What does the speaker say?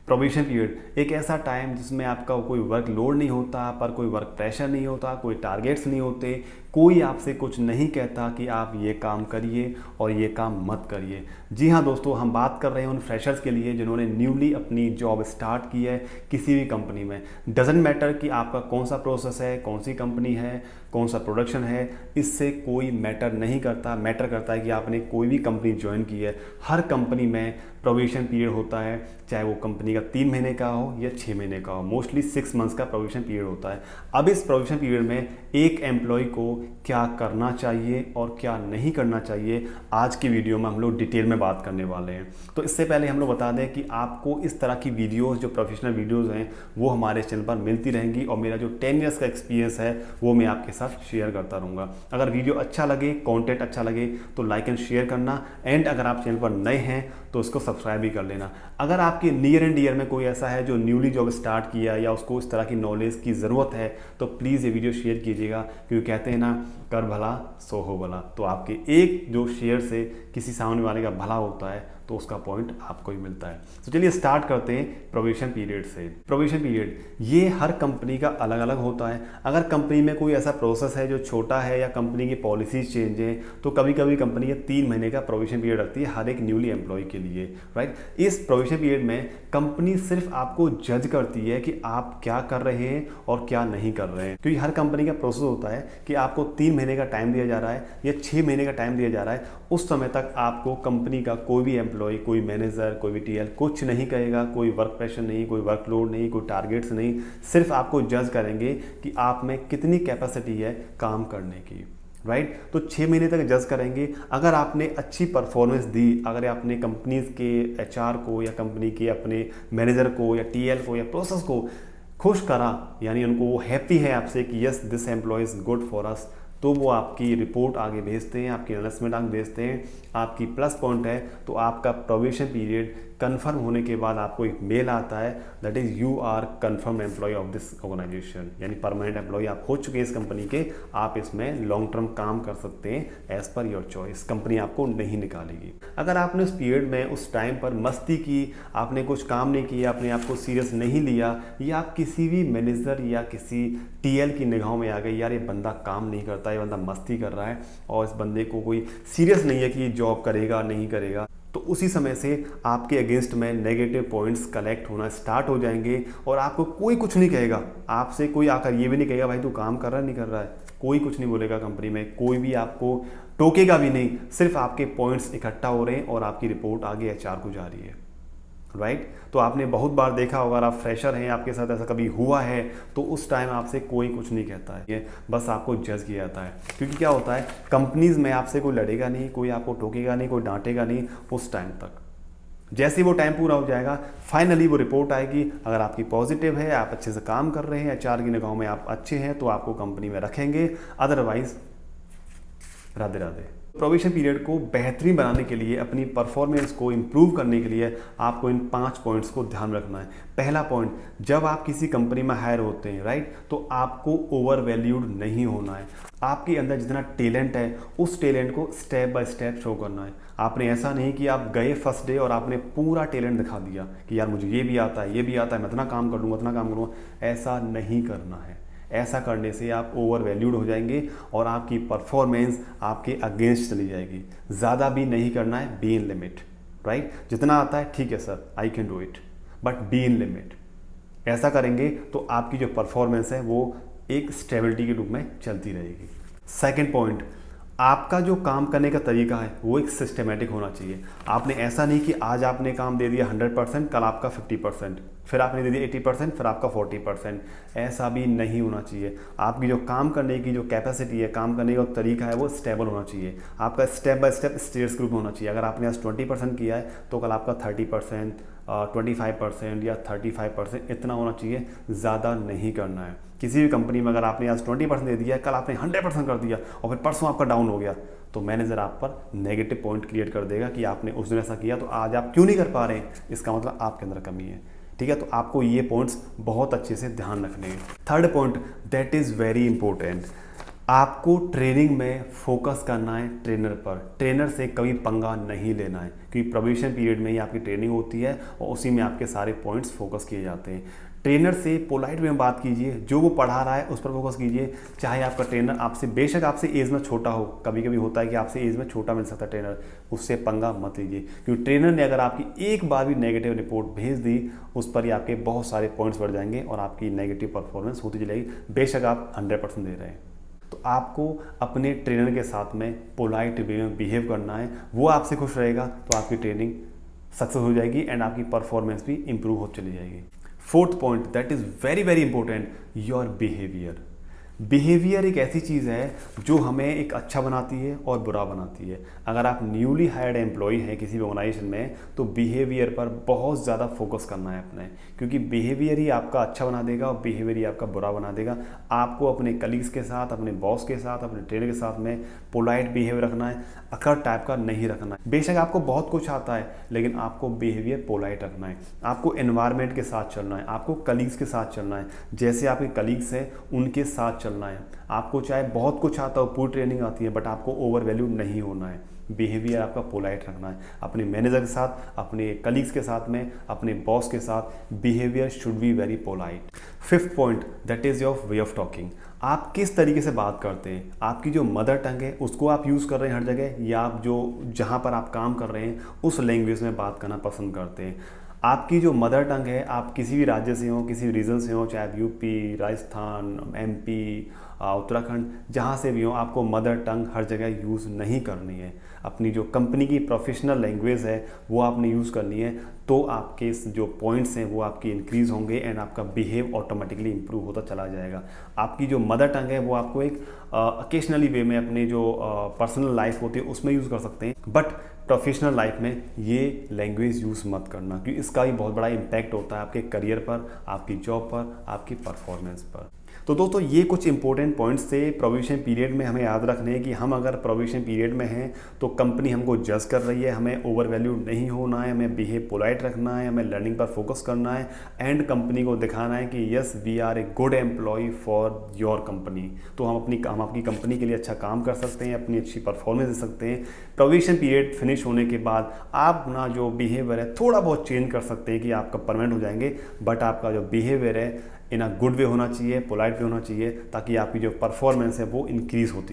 Probation period एक ऐसा time जिसमें आपका कोई वर्क लोड नहीं होता, पर कोई वर्क प्रेशर नहीं होता, कोई टारगेट्स नहीं होते, कोई आपसे कुछ नहीं कहता कि आप ये काम करिए और ये काम मत करिए। जी हाँ दोस्तों, हम बात कर रहे हैं उन फ्रेशर्स के लिए जिन्होंने न्यूली अपनी जॉब स्टार्ट की है किसी भी कंपनी में। डजेंट मैटर कि आपका कौन सा प्रोसेस है, कौन सी कंपनी है, कौन सा प्रोडक्शन है, इससे कोई मैटर नहीं करता। मैटर करता है कि आपने कोई भी कंपनी ज्वाइन की है। हर कंपनी में प्रोबेशन पीरियड होता है, चाहे वो कंपनी का 3 महीने का हो या 6 महीने का हो। मोस्टली 6 मंथ्स का प्रोबेशन पीरियड होता है। अब इस प्रोबेशन पीरियड में एक एम्प्लॉय को क्या करना चाहिए और क्या नहीं करना चाहिए, आज की वीडियो में हम लोग डिटेल में बात करने वाले हैं। तो इससे पहले हम लोग बता दें कि आपको इस तरह की वीडियोस, जो प्रोफेशनल वीडियोस हैं, वो हमारे चैनल पर मिलती रहेंगी और मेरा जो 10 ईयर्स का एक्सपीरियंस है वो मैं आपके साथ शेयर करता रहूँगा। अगर वीडियो अच्छा लगे, कंटेंट अच्छा लगे तो लाइक एंड शेयर करना, एंड अगर आप चैनल पर नए हैं तो उसको सब्सक्राइब भी कर लेना। अगर आपके नियर एंड डियर में कोई ऐसा है जो न्यूली जॉब स्टार्ट किया या उसको इस तरह की नॉलेज की ज़रूरत है तो प्लीज़ ये वीडियो शेयर कीजिएगा, क्योंकि कहते हैं ना, कर भला सो हो भला। तो आपके एक जो शेयर से किसी सामने वाले का भला होता है तो उसका पॉइंट आपको ही मिलता है। तो चलिए स्टार्ट करते हैं प्रोबेशन पीरियड से। प्रोबेशन पीरियड ये हर कंपनी का अलग अलग होता है। अगर कंपनी में कोई ऐसा प्रोसेस है जो छोटा है या कंपनी की पॉलिसीज चेंज है तो कभी कभी कंपनी 3 महीने का प्रोबेशन पीरियड रखती है हर एक न्यूली एम्प्लॉय के लिए, राइट। इस प्रोबेशन पीरियड में कंपनी सिर्फ आपको जज करती है कि आप क्या कर रहे हैं और क्या नहीं कर रहे हैं, क्योंकि हर कंपनी का प्रोसेस होता है कि आपको 3 महीने का टाइम दिया जा रहा है या 6 महीने का टाइम दिया जा रहा है। उस समय तक आपको कंपनी का कोई भी एम्प्लॉय, कोई मैनेजर, कोई भी टीएल कुछ नहीं कहेगा, कोई वर्क प्रेशर नहीं, कोई वर्कलोड नहीं, कोई टारगेट्स नहीं। सिर्फ आपको जज करेंगे कि आप में कितनी कैपेसिटी है काम करने की, राइट। तो 6 महीने तक जज करेंगे। अगर आपने अच्छी परफॉर्मेंस दी, अगर आपने कंपनीज के एचआर को या कंपनी के अपने मैनेजर को या टीएल को या प्रोसेस को खुश करा, यानी उनको वो हैप्पी है आपसे कि yes this employee is good for us, तो वो आपकी रिपोर्ट आगे भेजते हैं, आपकी एनालिसमेंट आगे भेजते हैं, आपकी प्लस पॉइंट है। तो आपका प्रोबेशन पीरियड कंफर्म होने के बाद आपको एक मेल आता है, that is you are confirm employee of this organisation, यानी परमानेंट एम्प्लॉय आप हो चुके हैं इस कंपनी के, आप इसमें लॉन्ग टर्म काम कर सकते हैं as per your choice, company आपको नहीं निकालेगी। अगर आपने उस पीरियड में, उस टाइम पर मस्ती की, आपने कुछ काम नहीं किया, आपने आपको सीरियस नहीं लिया, या आप किसी भी मैनेजर या किसी टीएल की निगाहों में आ गई, यार ये बंदा काम नहीं करता, ये बंदा मस्ती कर रहा है और इस बंदे को कोई सीरियस नहीं है कि ये जॉब करेगा नहीं करेगा, तो उसी समय से आपके अगेंस्ट में नेगेटिव पॉइंट्स कलेक्ट होना स्टार्ट हो जाएंगे और आपको कोई कुछ नहीं कहेगा। आपसे कोई आकर ये भी नहीं कहेगा भाई तू काम कर रहा है नहीं कर रहा है, कोई कुछ नहीं बोलेगा कंपनी में, कोई भी आपको टोकेगा भी नहीं। सिर्फ आपके पॉइंट्स इकट्ठा हो रहे हैं और आपकी रिपोर्ट आगे एचआर को जा रही है, राइट। तो आपने बहुत बार देखा होगा, अगर आप फ्रेशर हैं, आपके साथ ऐसा कभी हुआ है, तो उस टाइम आपसे कोई कुछ नहीं कहता है, ये बस आपको जज किया जाता है। क्योंकि क्या होता है, कंपनीज में आपसे कोई लड़ेगा नहीं, कोई आपको टोकेगा नहीं, कोई डांटेगा नहीं उस टाइम तक। जैसे ही वो टाइम पूरा हो जाएगा, फाइनली वो रिपोर्ट आएगी। अगर आपकी पॉजिटिव है, आप अच्छे से काम कर रहे हैं, एचआर की निगाहों में आप अच्छे हैं, तो आपको कंपनी में रखेंगे, otherwise Radhe Radhe. Probation period को बेहतरीन बनाने के लिए, अपनी परफॉर्मेंस को इम्प्रूव करने के लिए आपको इन 5 पॉइंट्स को ध्यान रखना है। पहला पॉइंट, जब आप किसी कंपनी में हायर होते हैं, राइट, तो आपको ओवर वैल्यूड नहीं होना है। आपके अंदर जितना टैलेंट है उस टैलेंट को स्टेप बाय स्टेप शो करना है। आपने ऐसा नहीं कि आप गए फर्स्ट डे और आपने पूरा टैलेंट दिखा दिया कि यार मुझे ये भी आता है, ये भी आता है, मैं इतना काम कर लूँगा, इतना काम करूँगा। ऐसा नहीं करना है। ऐसा करने से आप ओवर वैल्यूड हो जाएंगे और आपकी परफॉर्मेंस आपके अगेंस्ट चली जाएगी। ज़्यादा भी नहीं करना है, बी इन लिमिट, राइट। जितना आता है ठीक है sir, I can do it, but be in limit. ऐसा करेंगे तो आपकी जो परफॉर्मेंस है वो एक स्टेबिलिटी के रूप में चलती रहेगी। सेकेंड पॉइंट, आपका जो काम करने का तरीका है वो एक सिस्टमेटिक होना चाहिए। आपने ऐसा नहीं कि आज आपने काम दे दिया 100%, कल आपका 50%, फिर आपने दे दिया 80%, फिर आपका 40%। ऐसा भी नहीं होना चाहिए। आपकी जो काम करने की जो कैपेसिटी है, काम करने का तरीका है, वो स्टेबल होना चाहिए। आपका step by step stairs group होना चाहिए। अगर आपने आज 20% किया है तो कल आपका 30%, 25% या 35%, इतना होना चाहिए, ज़्यादा नहीं करना है। किसी भी कंपनी में अगर आपने आज 20% दे दिया, कल आपने 100% कर दिया और फिर परसों आपका डाउन हो गया, तो मैनेजर आप पर नेगेटिव पॉइंट क्रिएट कर देगा कि आपने उस दिन ऐसा किया तो आज आप क्यों नहीं कर पा रहे हैं, इसका मतलब आपके अंदर कमी है। ठीक है, तो आपको ये पॉइंट्स बहुत अच्छे से ध्यान रखने हैं। Third point, that is very important, आपको ट्रेनिंग में फोकस करना है ट्रेनर पर। ट्रेनर से कभी पंगा नहीं लेना है, क्योंकि प्रोबेशन पीरियड में ही आपकी ट्रेनिंग होती है और उसी में आपके सारे पॉइंट्स फोकस किए जाते हैं। ट्रेनर से पोलाइट वे में बात कीजिए, जो वो पढ़ा रहा है उस पर फोकस कीजिए। चाहे आपका ट्रेनर आपसे बेशक आपसे एज में छोटा हो, कभी कभी होता है कि आपसे एज में छोटा मिल सकता है ट्रेनर, उससे पंगा मत लीजिए, क्योंकि ट्रेनर ने अगर आपकी एक बार भी नेगेटिव रिपोर्ट भेज दी, उस पर ही आपके बहुत सारे पॉइंट्स बढ़ जाएंगे और आपकी नेगेटिव परफॉर्मेंस होती चलेगी, बेशक आप 100% दे रहे हैं। तो आपको अपने ट्रेनर के साथ में पोलाइट वे में बिहेव करना है। वो आपसे खुश रहेगा तो आपकी ट्रेनिंग सक्सेस हो जाएगी एंड आपकी परफॉर्मेंस भी इंप्रूव हो चली जाएगी। Fourth point that is very very important, your behaviour. Behaviour एक ऐसी चीज़ है जो हमें एक अच्छा बनाती है और बुरा बनाती है। अगर आप न्यूली हायर्ड एम्प्लॉय हैं किसी भी ऑर्गेनाइजेशन में, तो बिहेवियर पर बहुत ज़्यादा फोकस करना है अपने, क्योंकि बिहेवियर ही आपका अच्छा बना देगा और बिहेवियर ही आपका बुरा बना देगा। आपको अपने कलीग्स के साथ, अपने बॉस के साथ, अपने ट्रेनर के साथ में पोलाइट बिहेवियर रखना है, अकड़ टाइप का नहीं रखना है। बेशक आपको बहुत कुछ आता है, लेकिन आपको बिहेवियर पोलाइट रखना है। आपको एनवायरनमेंट के साथ चलना है, आपको कलीग्स के साथ चलना है, जैसे आपके कलीग्स हैं उनके साथ चलना है। आपको चाहे बहुत कुछ आता हो, पूरी ट्रेनिंग आती है, बट आपको ओवर वैल्यू नहीं होना है। बिहेवियर आपका पोलाइट रखना है अपने मैनेजर के साथ, अपने कलीग्स के साथ में, अपने बॉस के साथ। Behaviour should be very polite. Fifth point that is your way of talking. आप किस तरीके से बात करते हैं, आपकी जो मदर टंग है उसको आप यूज़ कर रहे हैं हर जगह, या आप जो जहाँ पर आप काम कर रहे हैं उस लैंग्वेज में बात करना पसंद करते हैं। आपकी जो मदर टंग है, आप किसी भी राज्य से हो, किसी भी रीजन से हो, चाहे आप यूपी, राजस्थान, एमपी, उत्तराखंड, जहाँ से भी हो, आपको मदर टंग हर जगह यूज़ नहीं करनी है। अपनी जो कंपनी की प्रोफेशनल लैंग्वेज है वो आपने यूज़ करनी है, तो आपके जो पॉइंट्स हैं वो आपकी इंक्रीज़ होंगे एंड आपका बिहेव ऑटोमेटिकली इंप्रूव होता चला जाएगा। आपकी जो मदर टंग है वो आपको एक अकेशनली वे में अपने जो पर्सनल लाइफ होती है उसमें यूज़ कर सकते हैं, बट प्रोफेशनल लाइफ में ये लैंग्वेज यूज़ मत करना, क्योंकि इसका भी बहुत बड़ा इम्पैक्ट होता है आपके करियर पर, आपकी जॉब पर, आपकी परफॉर्मेंस पर। तो दोस्तों ये कुछ इंपॉर्टेंट पॉइंट्स थे प्रोबेशन पीरियड में हमें याद रखने हैं कि हम अगर प्रोबेशन पीरियड में हैं तो कंपनी हमको जज कर रही है, हमें ओवर वैल्यू नहीं होना है, हमें बिहेव पोलाइट रखना है, हमें लर्निंग पर फोकस करना है एंड कंपनी को दिखाना है कि yes we are a good employee for your company. तो हम आपकी कंपनी के लिए अच्छा काम कर सकते हैं, अपनी अच्छी परफॉर्मेंस दे सकते हैं। प्रोबेशन पीरियड फिनिश होने के बाद आप अपना जो बिहेवियर है थोड़ा बहुत चेंज कर सकते हैं कि आपका परमानेंट हो जाएंगे, बट आपका जो बिहेवियर है इन अ गुड वे होना चाहिए, पोलाइट वे होना चाहिए, ताकि आपकी जो परफॉर्मेंस है वो इंक्रीज़ होती है।